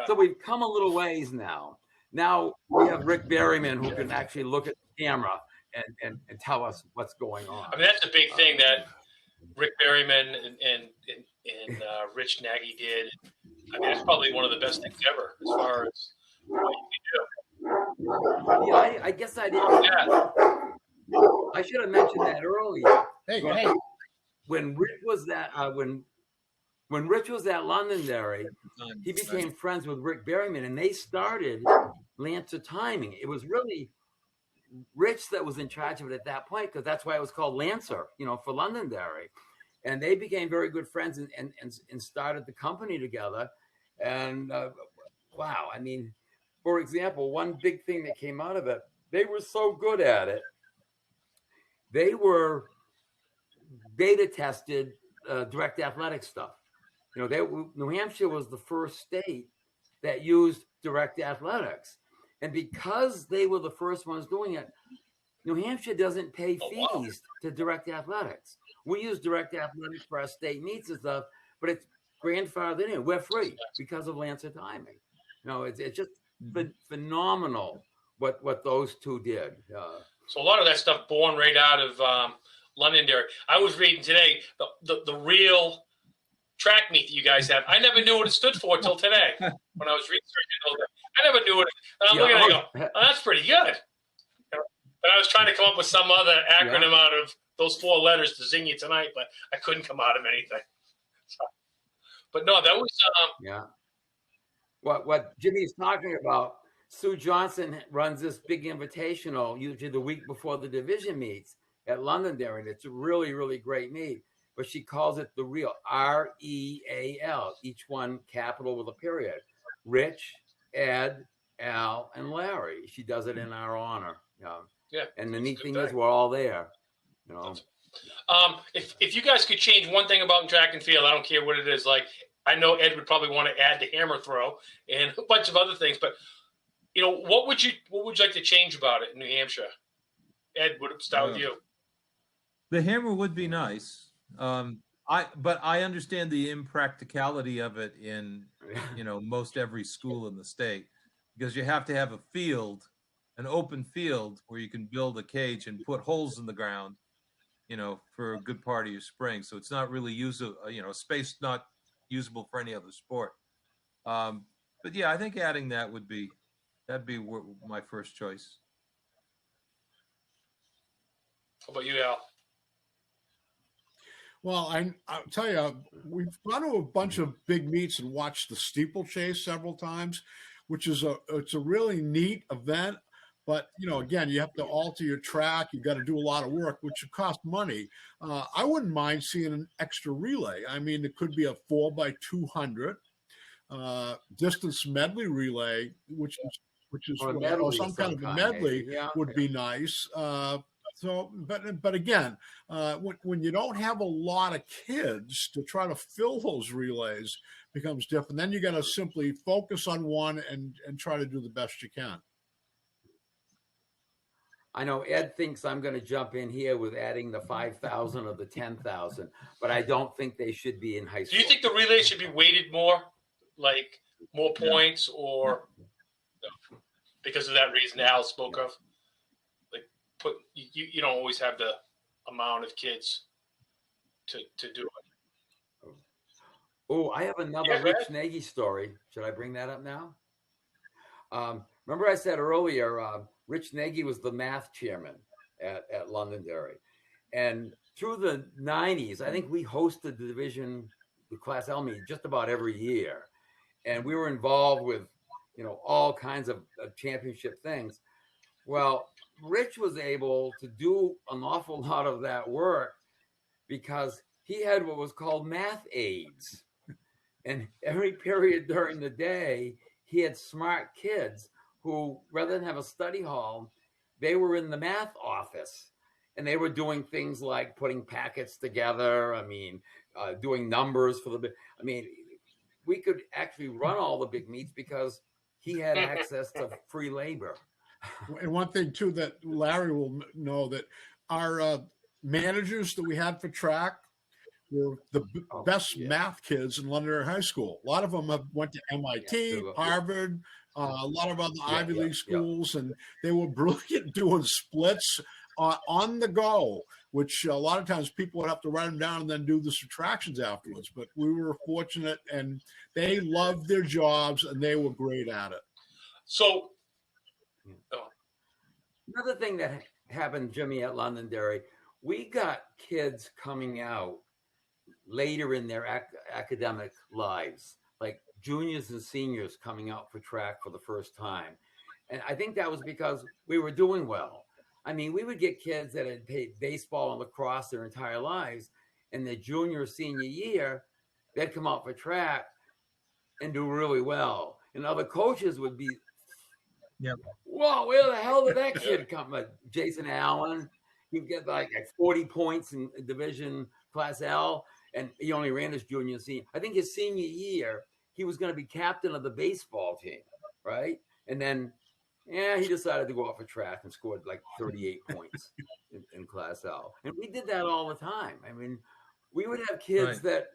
So we've come a little ways now. Now we have Rick Berryman who can actually look at the camera and tell us what's going on.
I mean, that's a big thing that Rick Berryman and Rich Nagy did. I mean, it's probably one of the best things ever as far as what you can do.
Yeah, I guess I didn't.
Yeah.
I should have mentioned that earlier.
Hey.
When Rich was that when Rich was at Londonderry, he became friends with Rick Berryman, and they started Lancer Timing. It was really Rich that was in charge of it at that point, because that's why it was called Lancer, for Londonderry. And they became very good friends and started the company together. And wow, I mean, for example, one big thing that came out of it, they were so good at it. They were beta tested direct athletic stuff. New Hampshire was the first state that used direct athletics. And because they were the first ones doing it, New Hampshire doesn't pay fees to direct athletics. We use direct athletics for our state meets and stuff, but it's grandfathered in. We're free because of Lancer Timing. It's just phenomenal what those two did.
So a lot of that stuff born right out of Londonderry. I was reading today the real track meet that you guys have. I never knew what it stood for until today when I was researching all that. I never knew it. And I'm looking at it and go, oh, that's pretty good. But I was trying to come up with some other acronym out of those four letters to zing you tonight, but I couldn't come out of anything. So, but no, that was
What Jimmy's talking about. Sue Johnson runs this big invitational usually the week before the division meets at Londonderry, and it's a really, really great meet. But she calls it the real REAL, each one capital with a period. Rich, Ed, Al, and Larry. She does it in our honor. And the neat thing is we're all there.
If you guys could change one thing about track and field, I don't care what it is. Like, I know Ed would probably want to add the hammer throw and a bunch of other things, but what would you like to change about it in New Hampshire? Ed, would it start with you?
The hammer would be nice. But I understand the impracticality of it in, most every school in the state, because you have to have a field, an open field where you can build a cage and put holes in the ground, for a good part of your spring. So it's not really usable, space not usable for any other sport. But yeah, I think adding that'd be my first choice.
How about you, Al?
Well, I'll tell you, we've gone to a bunch of big meets and watched the steeplechase several times, which is it's a really neat event. But, again, you have to alter your track. You've got to do a lot of work, which would cost money. I wouldn't mind seeing an extra relay. I mean, it could be a 4x200 distance medley relay, which is some kind of a medley would be nice. But again, when you don't have a lot of kids to try to fill those relays, becomes different. Then you got to simply focus on one and try to do the best you can.
I know Ed thinks I'm going to jump in here with adding the 5,000 or the 10,000, but I don't think they should be in high school.
Do you think the relay should be weighted more, like more points, or no, because of that reason Al spoke of? you don't always have the amount of kids to do it.
Oh, I have another
Yeah, go
Rich
ahead.
Nagy story. Should I bring that up now? Remember I said earlier, Rich Nagy was the math chairman at Londonderry. And through the 90s, I think we hosted the Class L meet just about every year. And we were involved with, all kinds of championship things. Well, Rich was able to do an awful lot of that work because he had what was called math aides. And every period during the day, he had smart kids who, rather than have a study hall, they were in the math office. And they were doing things like putting packets together. Doing numbers for we could actually run all the big meets because he had access to free labor.
And one thing too that Larry will know, that our managers that we had for track were the best math kids in Londonderry High School. A lot of them went to MIT, Harvard, a lot of other Ivy League schools, and they were brilliant doing splits on the go, which a lot of times people would have to write them down and then do the subtractions afterwards. But we were fortunate, and they loved their jobs, and they were great at it.
So,
another thing that happened, Jimmy, at Londonderry, we got kids coming out later in their academic lives, like juniors and seniors coming out for track for the first time. And I think that was because we were doing well. We would get kids that had played baseball and lacrosse their entire lives, and their junior or senior year, they'd come out for track and do really well. And other coaches would be, whoa, where the hell did that kid come from? Jason Allen, he'd get like 40 points in Division Class L, and he only ran his junior and senior. I think his senior year, he was going to be captain of the baseball team, right? And then he decided to go off a track and scored like 38 points in Class L. And we did that all the time. We would have kids that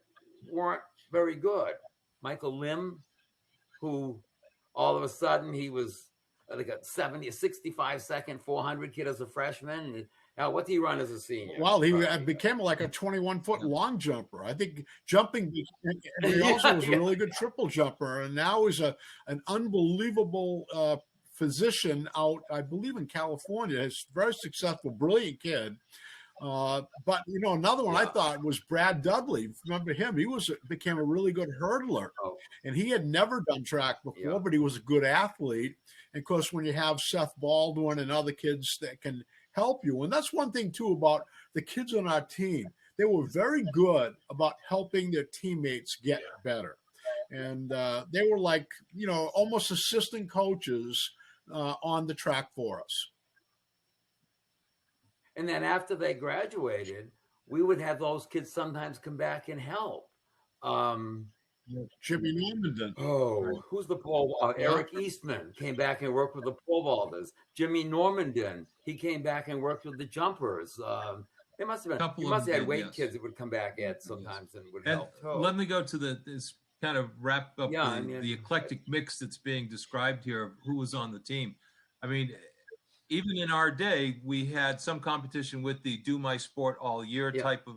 weren't very good. Michael Lim, who all of a sudden he was like a 65-second 400 kid as a freshman. Now, what did he run as a senior?
Well, he became like a 21-foot long jumper. I think jumping, and he also was a really good triple jumper. And now he's an unbelievable physician out, I believe, in California. He's a very successful, brilliant kid. But another one I thought was Brad Dudley. Remember him? He became a really good hurdler, and he had never done track before, but he was a good athlete. And of course, when you have Seth Baldwin and other kids that can help you, and that's one thing too about the kids on our team, they were very good about helping their teammates get better, and they were like almost assistant coaches on the track for us.
And then after they graduated, we would have those kids sometimes come back and help.
Jimmy Norman.
Oh, who's the pole? Eric Eastman came back and worked with the pole vaulters. Jimmy Normandin, he came back and worked with the jumpers. They must have been. You must have had weight kids that would come back at sometimes and would help.
Let me go to this kind of wrap up the eclectic mix that's being described here of who was on the team. Even in our day, we had some competition with the do my sport all year type of,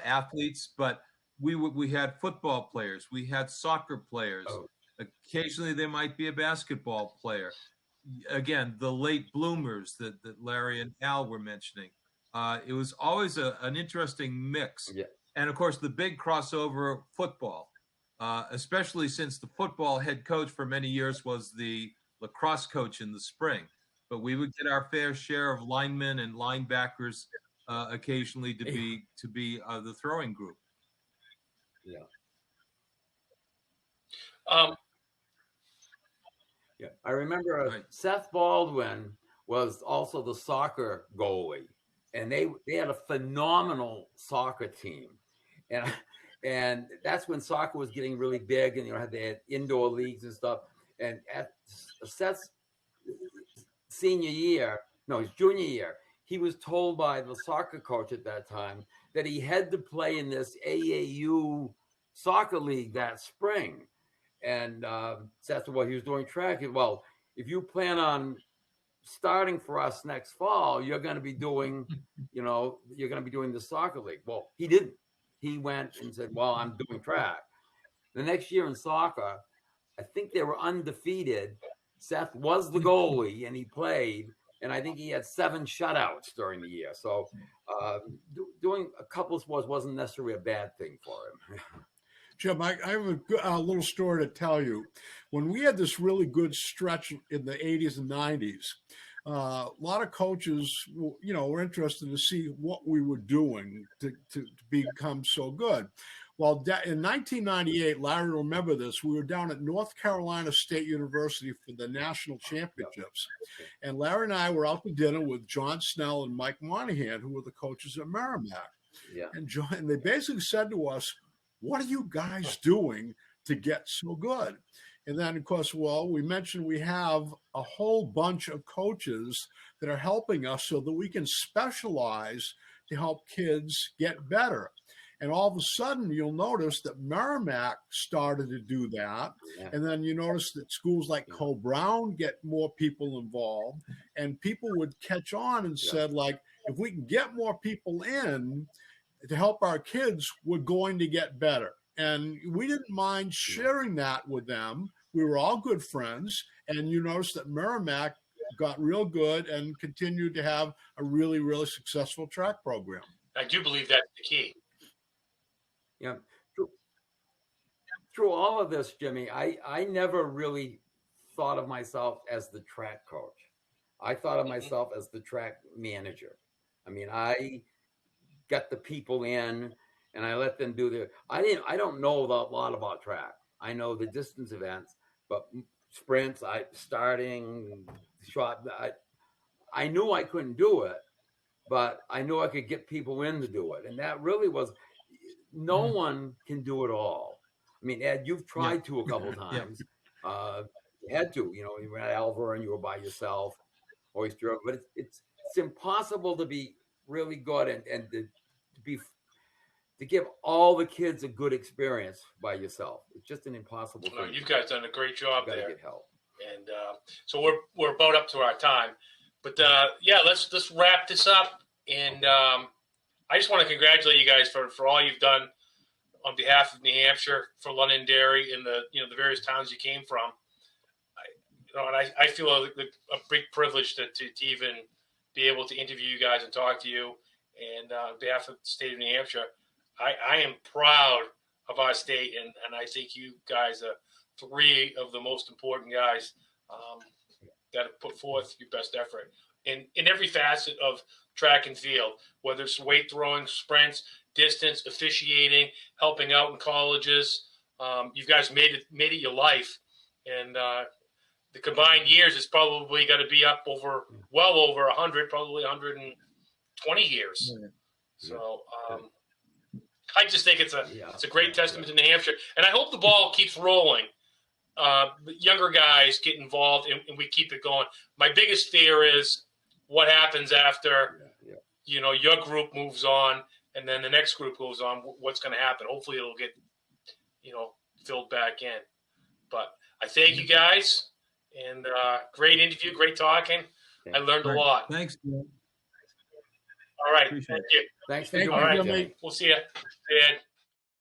athletes, but we had football players, we had soccer players. Occasionally there might be a basketball player. Again, the late bloomers that Larry and Al were mentioning. It was always an interesting mix. Yeah. And of course, the big crossover football, especially since the football head coach for many years was the lacrosse coach in the spring. But we would get our fair share of linemen and linebackers occasionally to be the throwing group.
Yeah. I remember Seth Baldwin was also the soccer goalie, and they had a phenomenal soccer team, and that's when soccer was getting really big, and they had indoor leagues and stuff. And at Seth's his junior year, he was told by the soccer coach at that time that he had to play in this AAU soccer league that spring. And Seth, he was doing track. Well, if you plan on starting for us next fall, you're going to be doing, you're going to be doing the soccer league. Well, he didn't. He went and said, well, I'm doing track. The next year in soccer, I think they were undefeated. Seth was the goalie and he played. And I think he had 7 shutouts during the year. So doing a couple of sports wasn't necessarily a bad thing for him.
Jim, I have a little story to tell you. When we had this really good stretch in the 80s and 90s, a lot of coaches, were interested to see what we were doing to become so good. Well, in 1998, Larry, remember this, we were down at North Carolina State University for the national championships. And Larry and I were out to dinner with John Snell and Mike Monahan, who were the coaches at Merrimack.
Yeah.
And they basically said to us, what are you guys doing to get so good? And then, of course, we mentioned we have a whole bunch of coaches that are helping us so that we can specialize to help kids get better. And all of a sudden, you'll notice that Merrimack started to do that. Yeah. And then you notice that schools like Cole Brown get more people involved. And people would catch on and said, like, if we can get more people in to help our kids, we're going to get better. And we didn't mind sharing that with them. We were all good friends. And you notice that Merrimack got real good and continued to have a really, really successful track program.
I do believe that's the key.
Yeah. Through all of this, Jimmy, I never really thought of myself as the track coach. I thought of myself as the track manager. I mean, I got the people in and I let them do their, I don't know a lot about track. I know the distance events, but sprints, starting, shot, I knew I couldn't do it, but I knew I could get people in to do it. And that really was, no one can do it all. I mean, Ed, you've tried to a couple of times. You had to, you were at Halpern and you were by yourself, Oyster, but it's impossible to be really good and to give all the kids a good experience by yourself. It's just an impossible thing.
No, you guys done a great job there.
Get help.
And so we're about up to our time, but let's wrap this up. And I just want to congratulate you guys for all you've done on behalf of New Hampshire, for Londonderry and the various towns you came from. I feel a big privilege to even be able to interview you guys and talk to you. And on behalf of the state of New Hampshire, I am proud of our state, and I think you guys are 3 of the most important guys that have put forth your best effort in every facet of track and field, whether it's weight throwing, sprints, distance, officiating, helping out in colleges. You guys made it your life, and the combined years is probably going to be up well over 100, probably 120 years. So I just think it's a great testament to New Hampshire, and I hope the ball keeps rolling. The younger guys get involved, and we keep it going. My biggest fear is what happens after your group moves on, and then the next group goes on. What's going to happen? Hopefully, it'll get filled back in. But I thank you guys, and great interview, great talking. I learned a lot.
Thanks, man.
All right,
Appreciate
thank you.
Thanks for
Thank
doing
you,
it,
Jimmy.
Jimmy.
We'll see you, Ed.